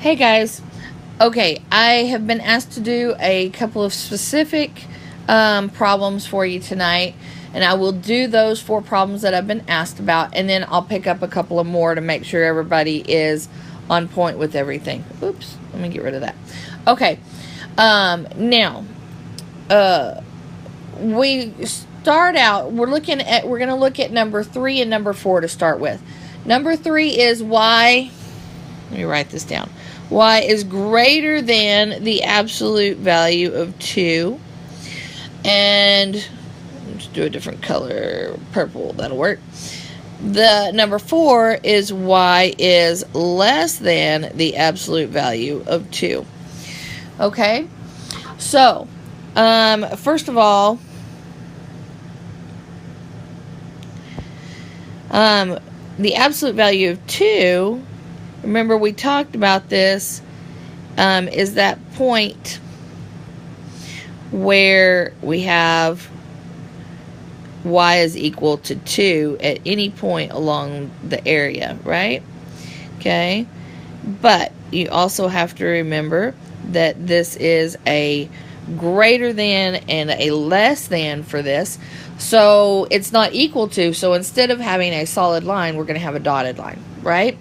Hey guys, okay, I have been asked to do a couple of specific problems for you tonight, and I will do those 4 problems that I've been asked about, and then I'll pick up a couple of more to make sure everybody is on point with everything. Oops, let me get rid of that. Okay, now, we start out, we're going to look at number 3 and number 4 to start with. Number 3 is y. Let me write this down. Y is greater than the absolute value of 2. And let's do a different color. Purple, that'll work. The number 4 is y is less than the absolute value of 2. Okay? So, first of all, the absolute value of 2, remember we talked about this, is that point where we have y is equal to 2 at any point along the area, right? Okay, but you also have to remember that this is a greater than and a less than for this, so it's not equal to, so instead of having a solid line, we're going to have a dotted line, right?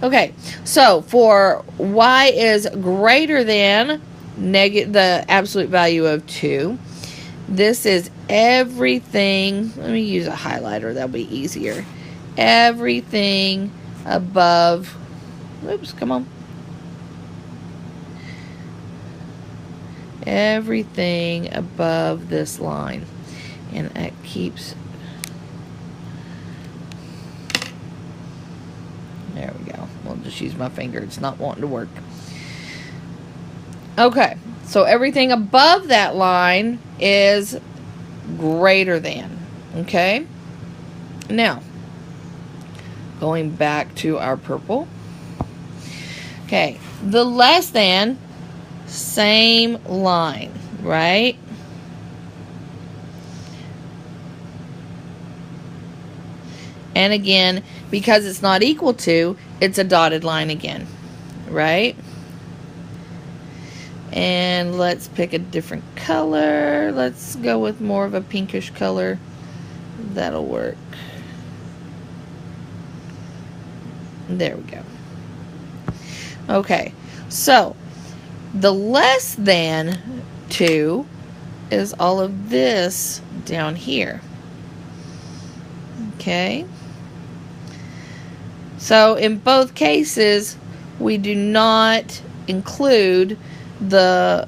Okay, so for y is greater than the absolute value of 2, this is everything, let me use a highlighter, that'll be easier, everything above, oops, come on, everything above this line, and that keeps, there we go. We'll just use my finger. It's not wanting to work. Okay, so everything above that line is greater than. Okay, now going back to our purple. Okay, the less than, same line, right? And again, because it's not equal to, it's a dotted line again, right? And let's pick a different color. Let's go with more of a pinkish color. That'll work. There we go. Okay, so the less than 2 is all of this down here. Okay. So in both cases, we do not include the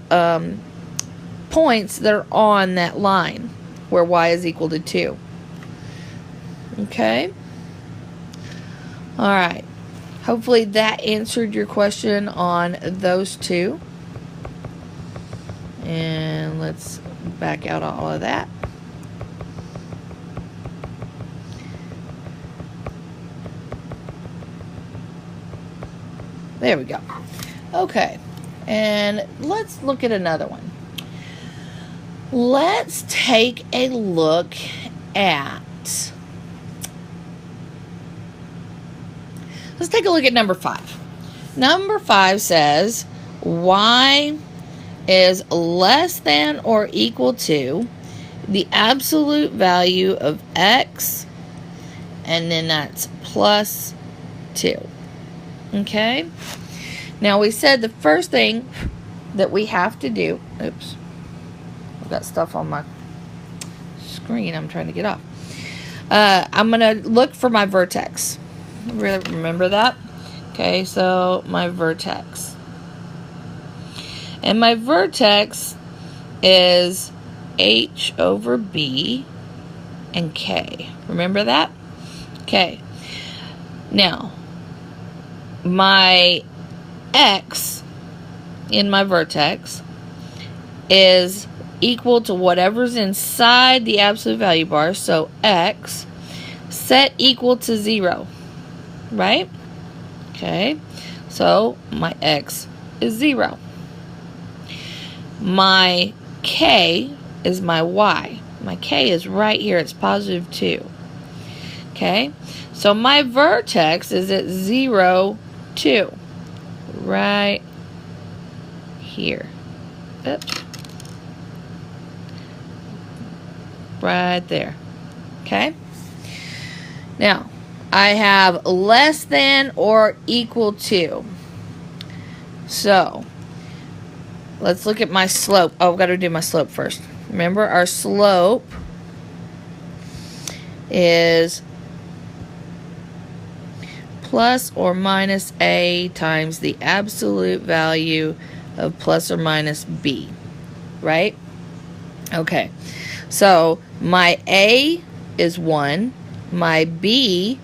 points that are on that line where y is equal to 2. Okay? Alright. Hopefully that answered your question on those 2. And let's back out all of that. There we go. Okay, and let's look at another one. Let's take a look at, number 5. Number 5 says y is less than or equal to the absolute value of x, and then that's plus 2. Okay, now we said the first thing that we have to do, oops, I've got stuff on my screen I'm trying to get off. I'm going to look for my vertex. Remember that? Okay, so my vertex. And my vertex is h over b and k. Remember that? Okay, now my x in my vertex is equal to whatever's inside the absolute value bar, so x set equal to 0, right? Okay, so my x is 0. My k is my y. My k is right here, it's positive 2. Okay, so my vertex is at 0, 2. right here. Oops. Right there. Okay? Now, I have less than or equal to. So, let's look at my slope. Oh, I've got to do my slope first. Remember, our slope is plus or minus a times the absolute value of plus or minus b, right? Okay, so my a is 1, my b,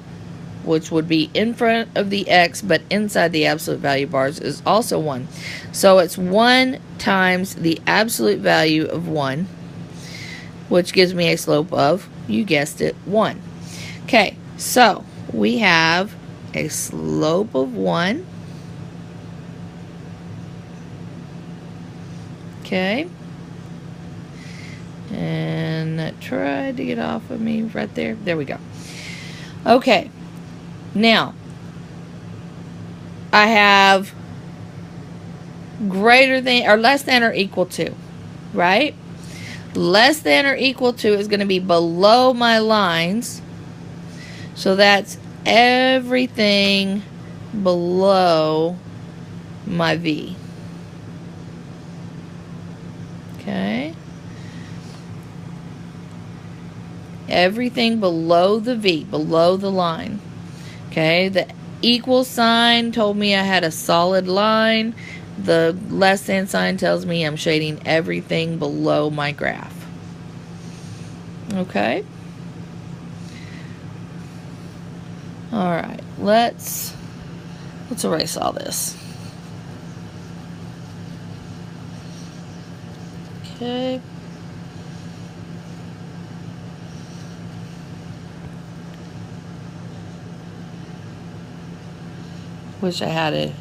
which would be in front of the x but inside the absolute value bars, is also 1. So it's 1 times the absolute value of 1, which gives me a slope of, you guessed it, 1. Okay, so we have a slope of 1. Okay. And that tried to get off of me right there. There we go. Okay. Now, I have greater than or less than or equal to, right? Less than or equal to is going to be below my lines. So that's everything below my V. Okay. Everything below the V, below the line. Okay, the equal sign told me I had a solid line. The less than sign tells me I'm shading everything below my graph. Okay. All right, let's erase all this. Okay. Wish I had a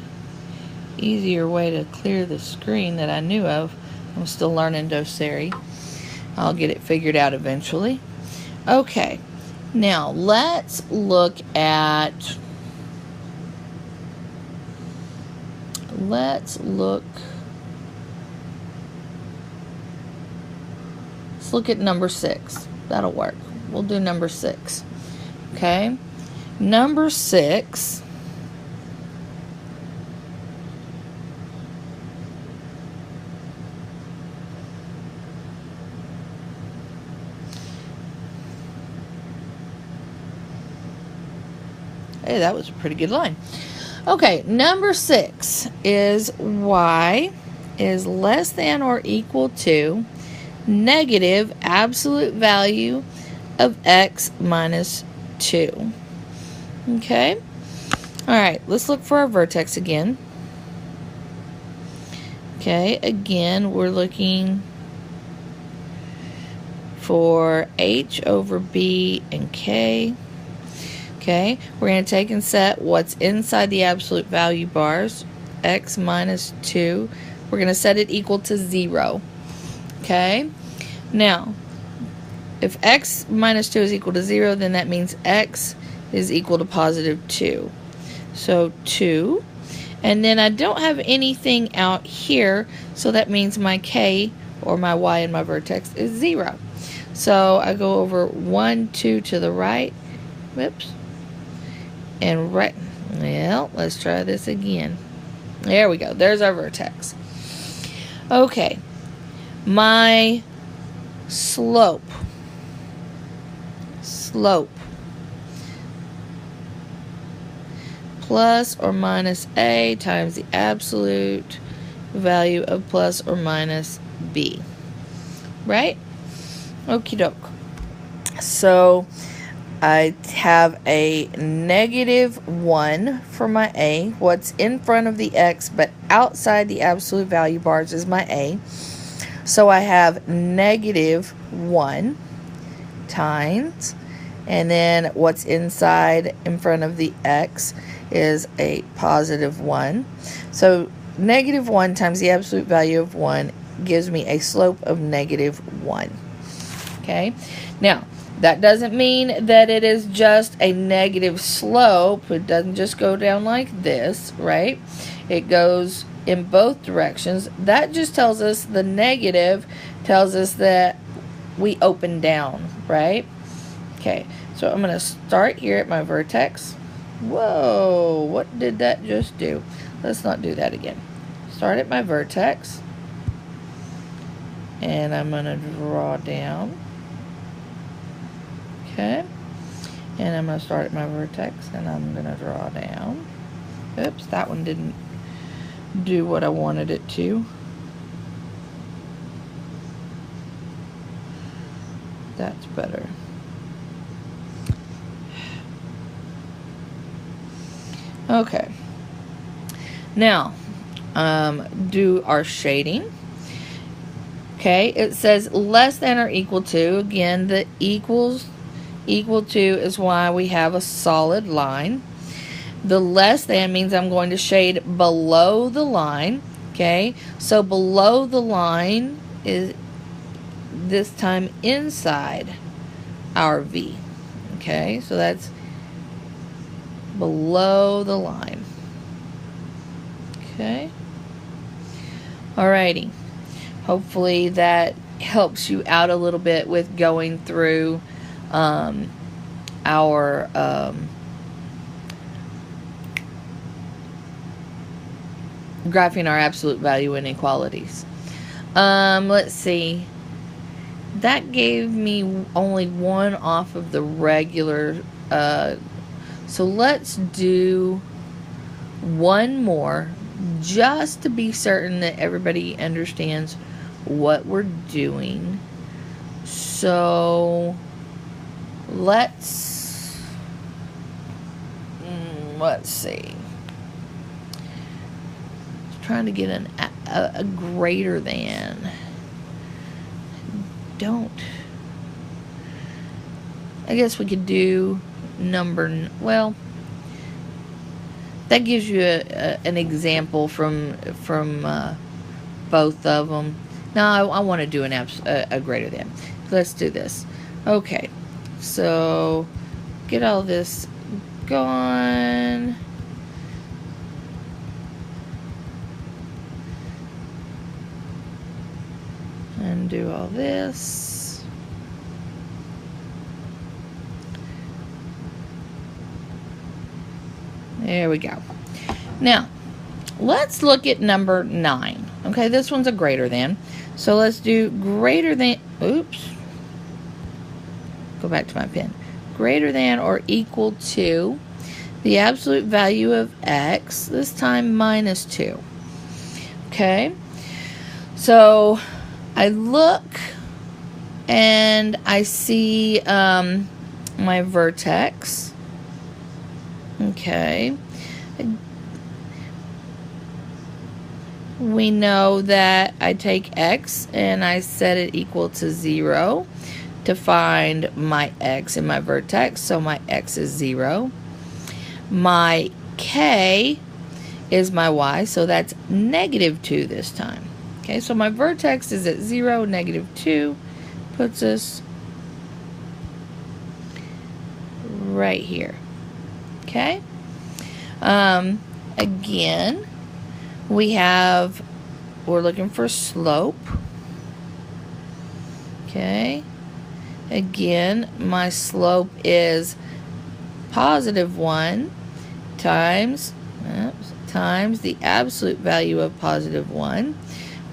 easier way to clear the screen that I knew of. I'm still learning Doceri. I'll get it figured out eventually. Okay, now let's look at let's look at number 6. That'll work. We'll do number 6. Okay, number 6 hey, that was a pretty good line. Okay, number 6 is y is less than or equal to negative absolute value of x minus 2. Okay? Alright, let's look for our vertex again. Okay, again, we're looking for h over b and k. Okay, we're going to take and set what's inside the absolute value bars, x minus 2. We're going to set it equal to 0. Okay, now, if x minus 2 is equal to 0, then that means x is equal to positive 2. So 2. And then I don't have anything out here, so that means my k, or my y in my vertex, is 0. So I go over 1, 2 to the right. Whoops. And right, well, let's try this again. There we go. There's our vertex. Okay. My slope plus or minus a times the absolute value of plus or minus b. Right? Okie doke. So I have a negative 1 for my a. What's in front of the x but outside the absolute value bars is my a. So I have negative 1 times, and then what's inside in front of the x is a positive 1. So negative 1 times the absolute value of 1 gives me a slope of negative 1. Okay, now That doesn't mean that it is just a negative slope. It doesn't just go down like this, right? It goes in both directions. That just tells us the negative tells us that we open down, right? Okay, so I'm going to start here at my vertex. Whoa, what did that just do? Let's not do that again. Start at my vertex. And I'm going to draw down. Okay. And I'm going to start at my vertex and I'm going to draw down. Oops, that one didn't do what I wanted it to. That's better. Okay. Now, do our shading. Okay, it says less than or equal to. Again, the equal to is why we have a solid line. The less than means I'm going to shade below the line. Okay, so below the line is this time inside our V. Okay, so that's below the line. Okay, alrighty. Hopefully that helps you out a little bit with going through our graphing our absolute value inequalities. Let's see. That gave me only one off of the regular. So let's do one more just to be certain that everybody understands what we're doing. So let's see. Trying to get a greater than. I guess we could do number, well, that gives you an example from both of them. No, I want to do a greater than. Let's do this. Okay, so get all this gone. And do all this. There we go. Now, let's look at number 9. Okay, this one's a greater than. So let's do greater than, oops. Go back to my pen. Greater than or equal to the absolute value of x, this time minus 2. Okay, so I look and I see my vertex. Okay. We know that I take x and I set it equal to 0 to find my x in my vertex. So my x is 0. My k is my y, so that's negative 2 this time. Okay, so my vertex is at 0, negative 2 puts us right here. Okay, again, we're looking for slope. Okay, again, my slope is positive 1 times the absolute value of positive 1,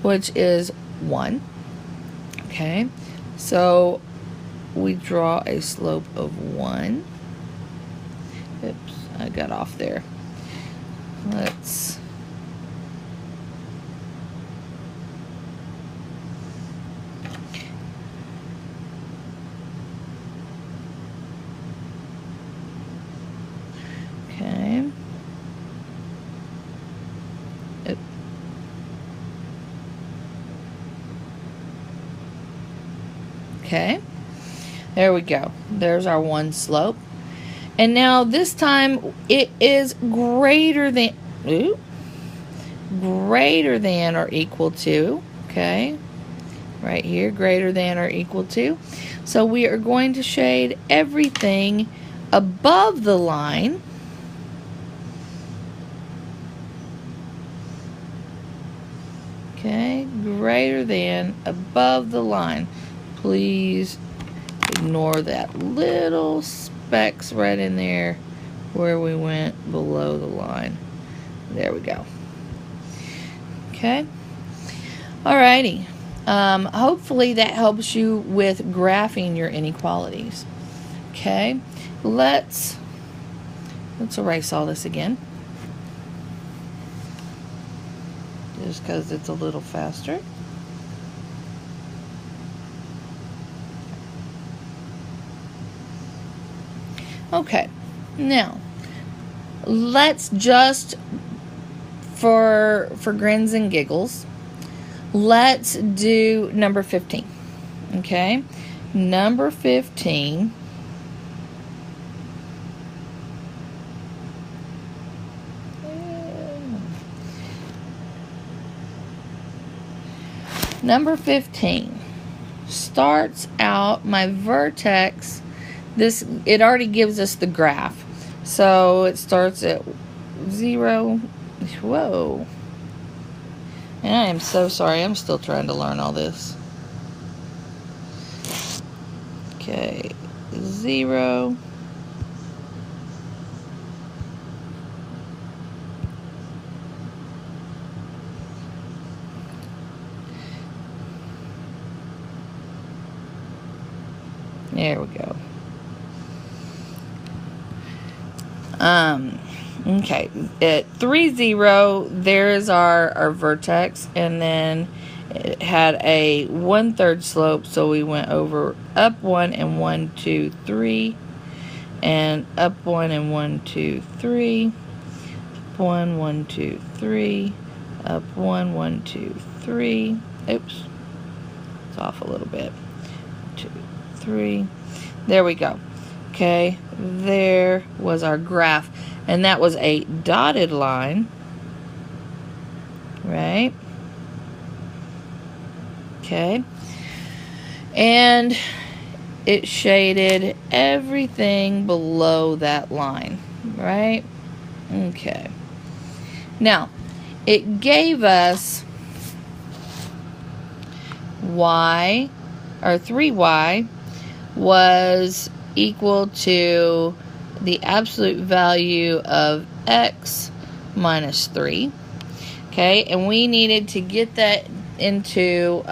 which is 1. Okay, so we draw a slope of 1. Oops, I got off there. Let's okay. Okay, there we go. There's our one slope. And now this time it is greater than or equal to, okay? right here, greater than or equal to. So we are going to shade everything above the line. Okay, greater than, above the line. Please ignore that little specks right in there where we went below the line. There we go. Okay. Alrighty. Hopefully that helps you with graphing your inequalities. Okay. Let's erase all this again. Just because it's a little faster. Okay, now let's just, for grins and giggles, let's do number 15. Okay, number 15. Number 15 starts out my vertex. It already gives us the graph. So it starts at 0. Whoa. And I am so sorry. I'm still trying to learn all this. Okay. 0. There we go. Okay, at 3, 0, there's our vertex, and then it had a 1/3 slope, so we went over up 1 and 1, 2, 3, and up 1 and 1, 2, 3, 1, 1, 2, 3, up 1, 1, 2, 3. Oops, it's off a little bit. 2, 3. There we go. Okay, there was our graph, and that was a dotted line, right? Okay, and it shaded everything below that line, right? Okay, now it gave us y, or 3y was equal to the absolute value of x minus 3. Okay, and we needed to get that into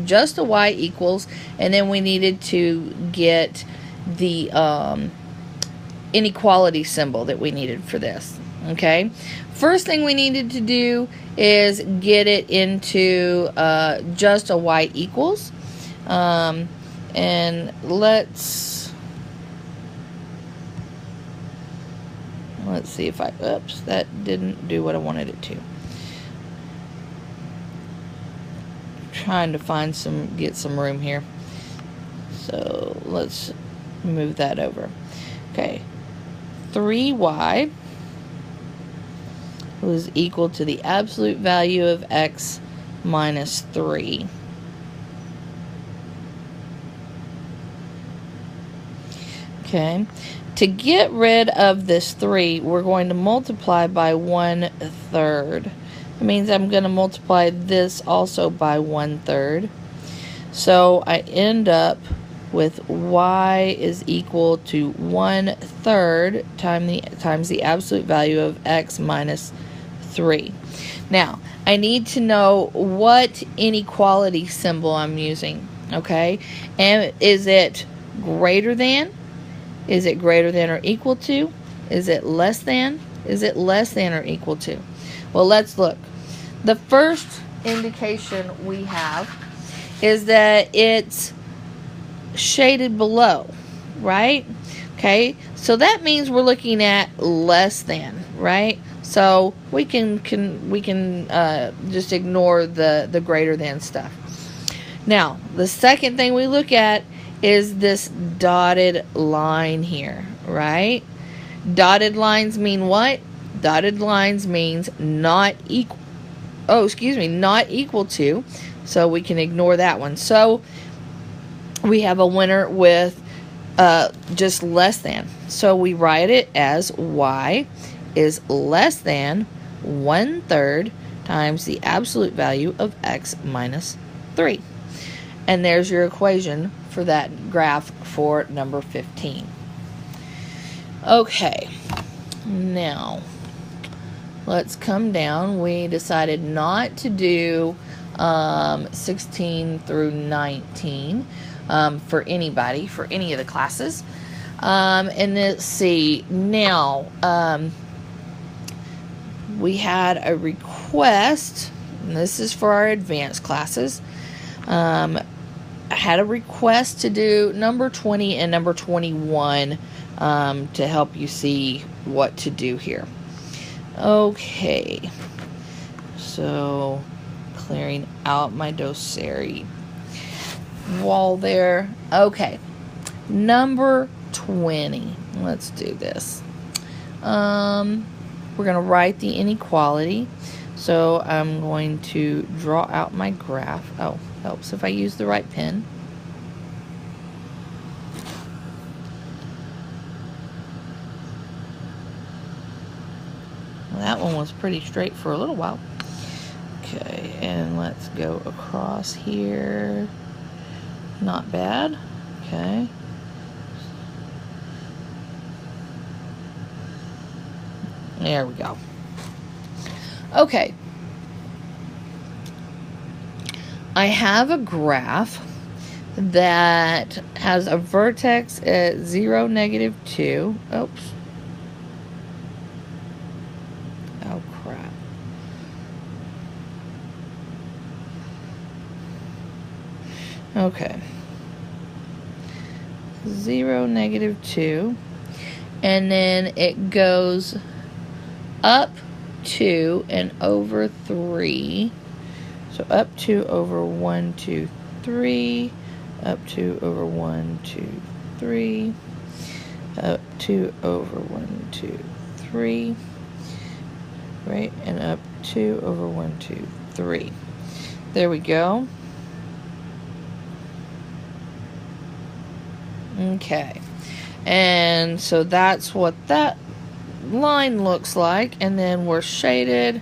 just a y equals, and then we needed to get the inequality symbol that we needed for this. Okay, first thing we needed to do is get it into just a y equals, and let's see if oops, that didn't do what I wanted it to. Trying to get some room here. So let's move that over. Okay, 3y was equal to the absolute value of x minus 3. Okay, to get rid of this 3, we're going to multiply by 1/3. It means I'm going to multiply this also by 1/3. So I end up with y is equal to 1/3 times the absolute value of x minus 3. Now, I need to know what inequality symbol I'm using, okay? And is it greater than? Is it greater than or equal to? Is it less than? Is it less than or equal to? Well, let's look. The first indication we have is that it's shaded below, right? Okay, so that means we're looking at less than, right? So we can just ignore the greater than stuff. Now, the second thing we look at is this dotted line here, right? Dotted lines mean what? Dotted lines means not equal. Not equal to. So we can ignore that one. So we have a winner with just less than. So we write it as y is less than 1/3 times the absolute value of x minus 3. And there's your equation for that graph for number 15. Okay, now let's come down. We decided not to do 16 through 19 for anybody, for any of the classes. And let's see, now we had a request, and this is for our advanced classes. I had a request to do number 20 and number 21 to help you see what to do here. Okay, so clearing out my dossary wall there. Okay, number 20. Let's do this. We're going to write the inequality. So I'm going to draw out my graph. Oh, helps if I use the right pen. Well, that one was pretty straight for a little while. Okay, and let's go across here. Not bad. Okay. There we go. Okay. I have a graph that has a vertex at 0, -2. Oops. Oh, crap. Okay. 0, -2. And then it goes up 2 and over 3. So up 2 over 1, 2, 3. Up 2 over 1, 2, 3. Up 2 over 1, 2, 3. Right? And up 2 over 1, 2, 3. There we go. Okay. And so that's what that line looks like, and then we're shaded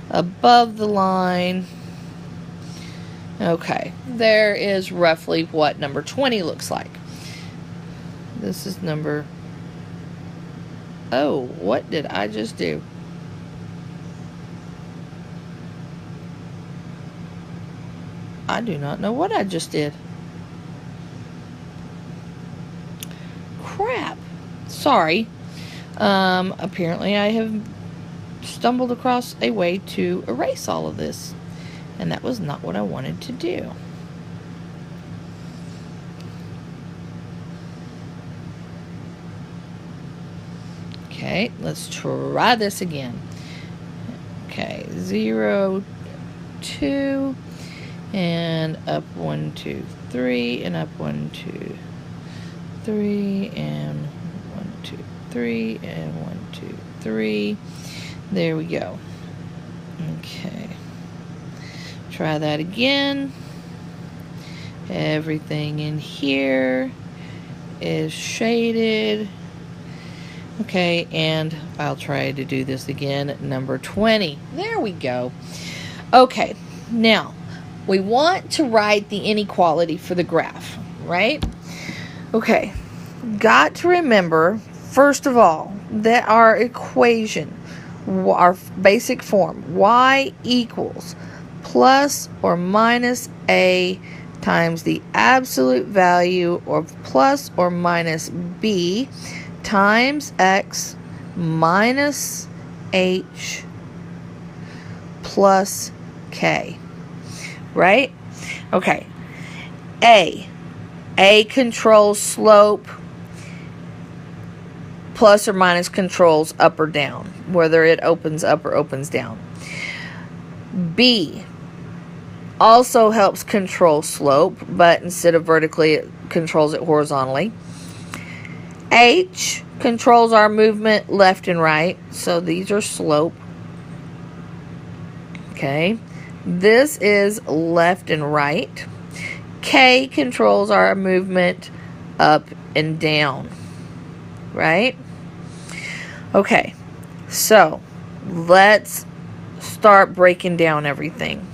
above the line. Okay, there is roughly what number 20 looks like. This is number... Oh, what did I just do? I do not know what I just did. Crap. Sorry. Apparently I have stumbled across a way to erase all of this, and that was not what I wanted to do. Okay, let's try this again. Okay, 0, 2, and up 1, 2, 3, and up 1, 2, 3, and 1, 2, 3, and 1, 2, 3. There we go. Okay. Try that again. Everything in here is shaded. Okay, and I'll try to do this again. Number 20. There we go. Okay, now we want to write the inequality for the graph, right? Okay, got to remember, first of all, that our equation, our basic form, y equals plus or minus a times the absolute value of plus or minus b times x minus h plus k, right? Okay, A controls slope, plus or minus controls up or down, whether it opens up or opens down. B also helps control slope, but instead of vertically, it controls it horizontally. H controls our movement left and right, so these are slope. Okay. This is left and right. K controls our movement up and down, right? Okay, so let's start breaking down everything.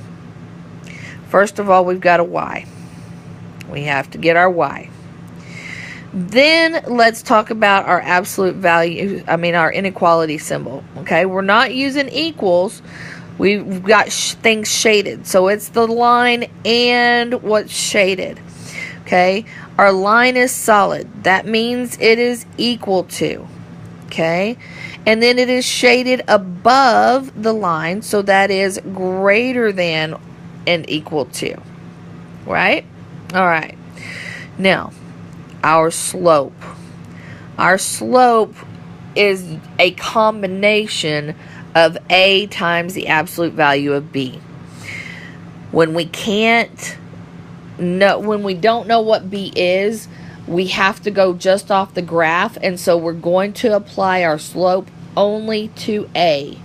First of all, we've got a Y. We have to get our Y. Then let's talk about our absolute value, our inequality symbol. Okay, we're not using equals. We've got things shaded. So it's the line and what's shaded. Okay, our line is solid. That means it is equal to. Okay, and then it is shaded above the line. So that is greater than and equal to. Right? All right. Now, our slope. Our slope is a combination of A times the absolute value of B. When we don't know what B is, we have to go just off the graph, and so we're going to apply our slope only to A.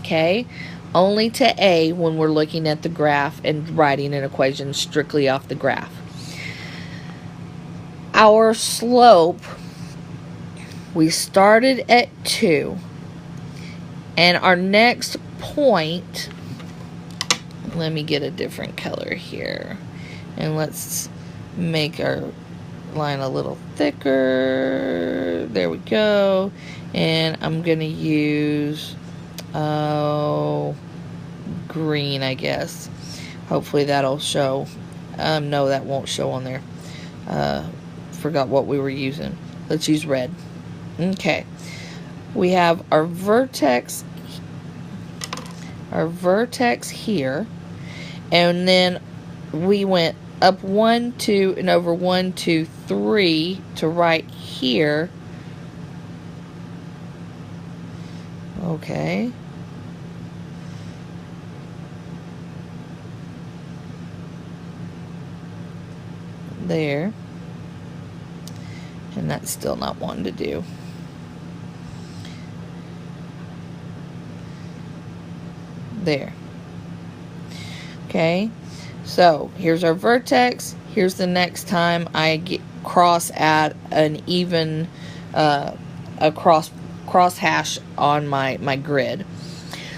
Okay? Only to A when we're looking at the graph and writing an equation strictly off the graph. Our slope, we started at 2, and our next point, let me get a different color here, and let's make our line a little thicker. There we go. And I'm going to use green, I guess. Hopefully that'll show. No, that won't show on there. Forgot what we were using. Let's use red. Okay. We have our vertex here, and then we went up 1, 2, and over 1, 2, 3 to right here. Okay. There. And that's still not wanting to do. There. Okay. So here's our vertex. Here's the next time I cross at an even a cross hash on my grid.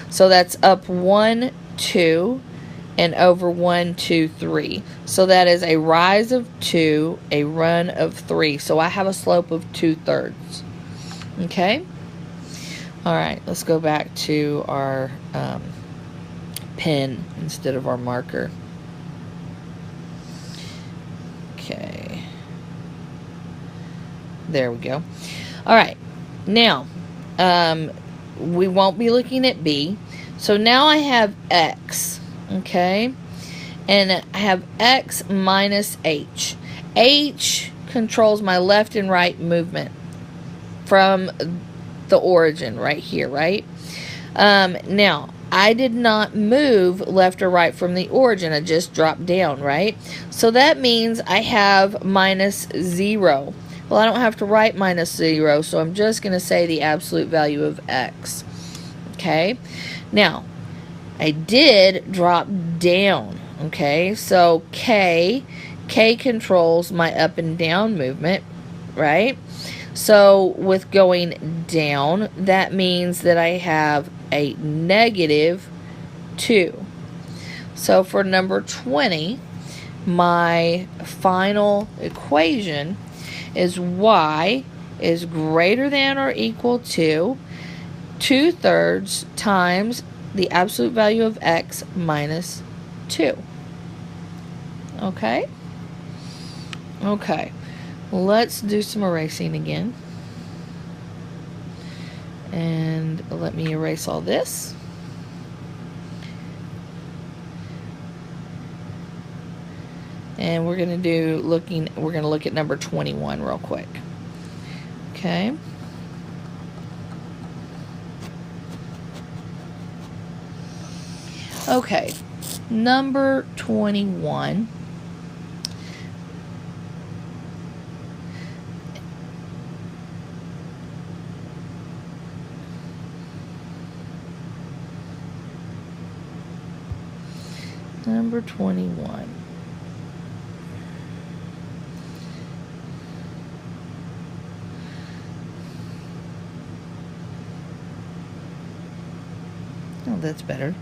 So that's up 1, 2, and over 1, 2, 3. So that is a rise of 2, a run of 3. So I have a slope of 2/3. Okay? Alright, let's go back to our pen instead of our marker. Okay. There we go. Alright, now we won't be looking at B. So now I have X. Okay, and I have X minus H. H controls my left and right movement from the origin right here, right? Now, I did not move left or right from the origin. I just dropped down, right? So that means I have minus 0. Well, I don't have to write minus 0, so I'm just going to say the absolute value of X. Okay, now, I did drop down, okay? So K controls my up and down movement, right? So with going down, that means that I have a negative 2. So for number 20, my final equation is Y is greater than or equal to 2/3 times the absolute value of X minus 2. Okay? Okay. Let's do some erasing again. And let me erase all this. And we're going to look at number 21 real quick. Okay? Okay, number 21. Number 21. Oh, that's better.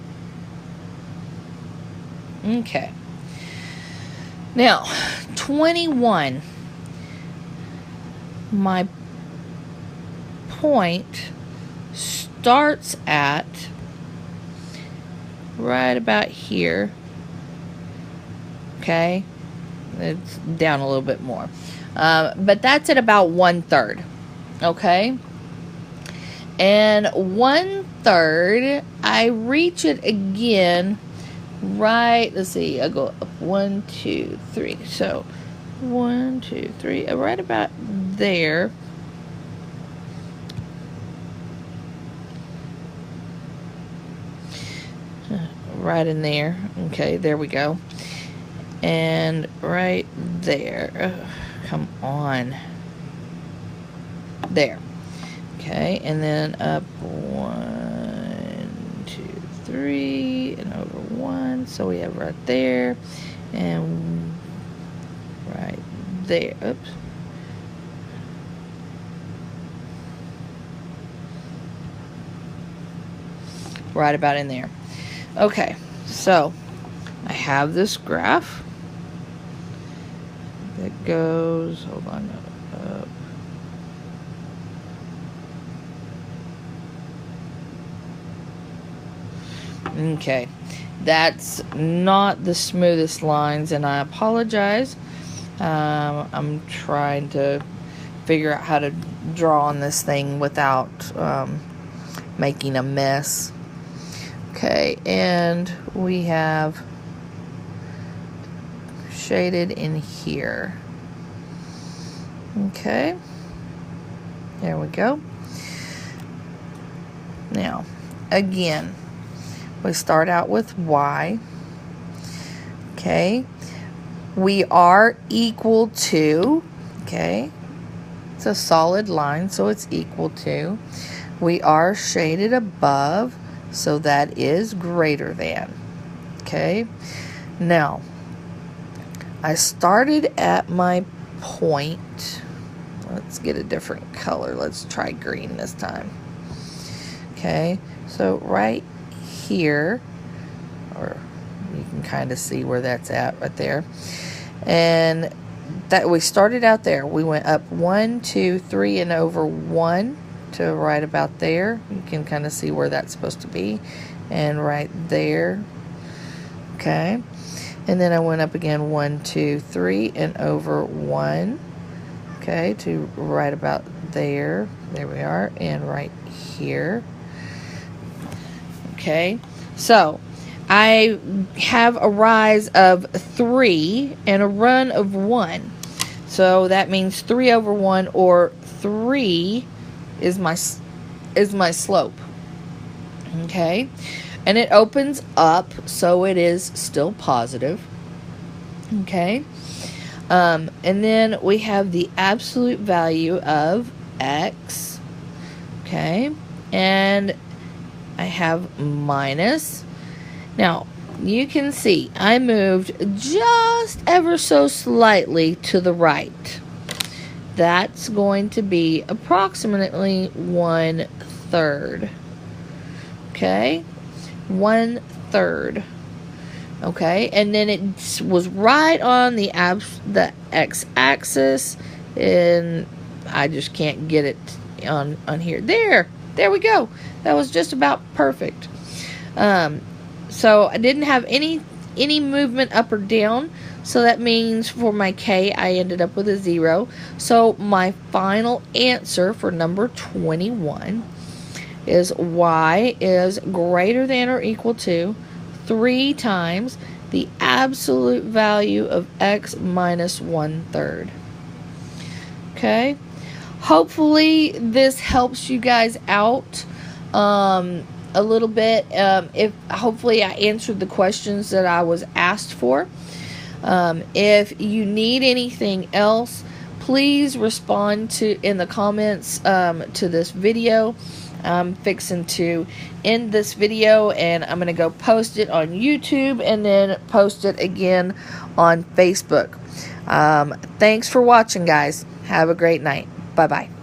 Okay. Now, 21. My point starts at right about here. Okay. It's down a little bit more. But that's at about 1/3. Okay. And 1/3, I reach it again right, let's see, I go up 1, 2, 3. So 1, 2, 3, right about there. Right in there. Okay, there we go. And right there. Oh, come on. There. Okay, and then up 1, 2, 3, and over 1. So we have right there, and right there. Oops. Right about in there. Okay, so I have this graph that goes, hold on, up. Okay, that's not the smoothest lines, and I apologize. I'm trying to figure out how to draw on this thing without making a mess. Okay, and we have shaded in here. Okay, there we go. Now, again, we start out with y. Okay, we are equal to, okay, it's a solid line, so it's equal to. We are shaded above, so that is greater than. Okay, now I started at my point. Let's get a different color. Let's try green this time. Okay, so right here, or you can kind of see where that's at right there, and that we started out there. We went up 1, 2, 3, and over 1 to right about there. You can kind of see where that's supposed to be, and right there. Okay, and then I went up again 1, 2, 3, and over 1. Okay, to right about there. There we are, and right here. Okay, so I have a rise of 3 and a run of 1. So that means 3 over 1, or 3 is my slope. Okay, and it opens up, so it is still positive. Okay, and then we have the absolute value of x. Okay, and I have minus. Now, you can see I moved just ever so slightly to the right. That's going to be approximately 1/3. Okay, 1/3. Okay, and then it was right on the x-axis, and I just can't get it on here. There we go. That was just about perfect. So I didn't have any movement up or down. So that means for my k, I ended up with a 0. So my final answer for number 21 is y is greater than or equal to 3 times the absolute value of x minus 1/3. Okay. Hopefully this helps you guys out a little bit. Hopefully I answered the questions that I was asked for. If you need anything else, please respond in the comments to this video. I'm fixing to end this video, and I'm going to go post it on YouTube and then post it again on Facebook. Thanks for watching, guys. Have a great night. Bye-bye.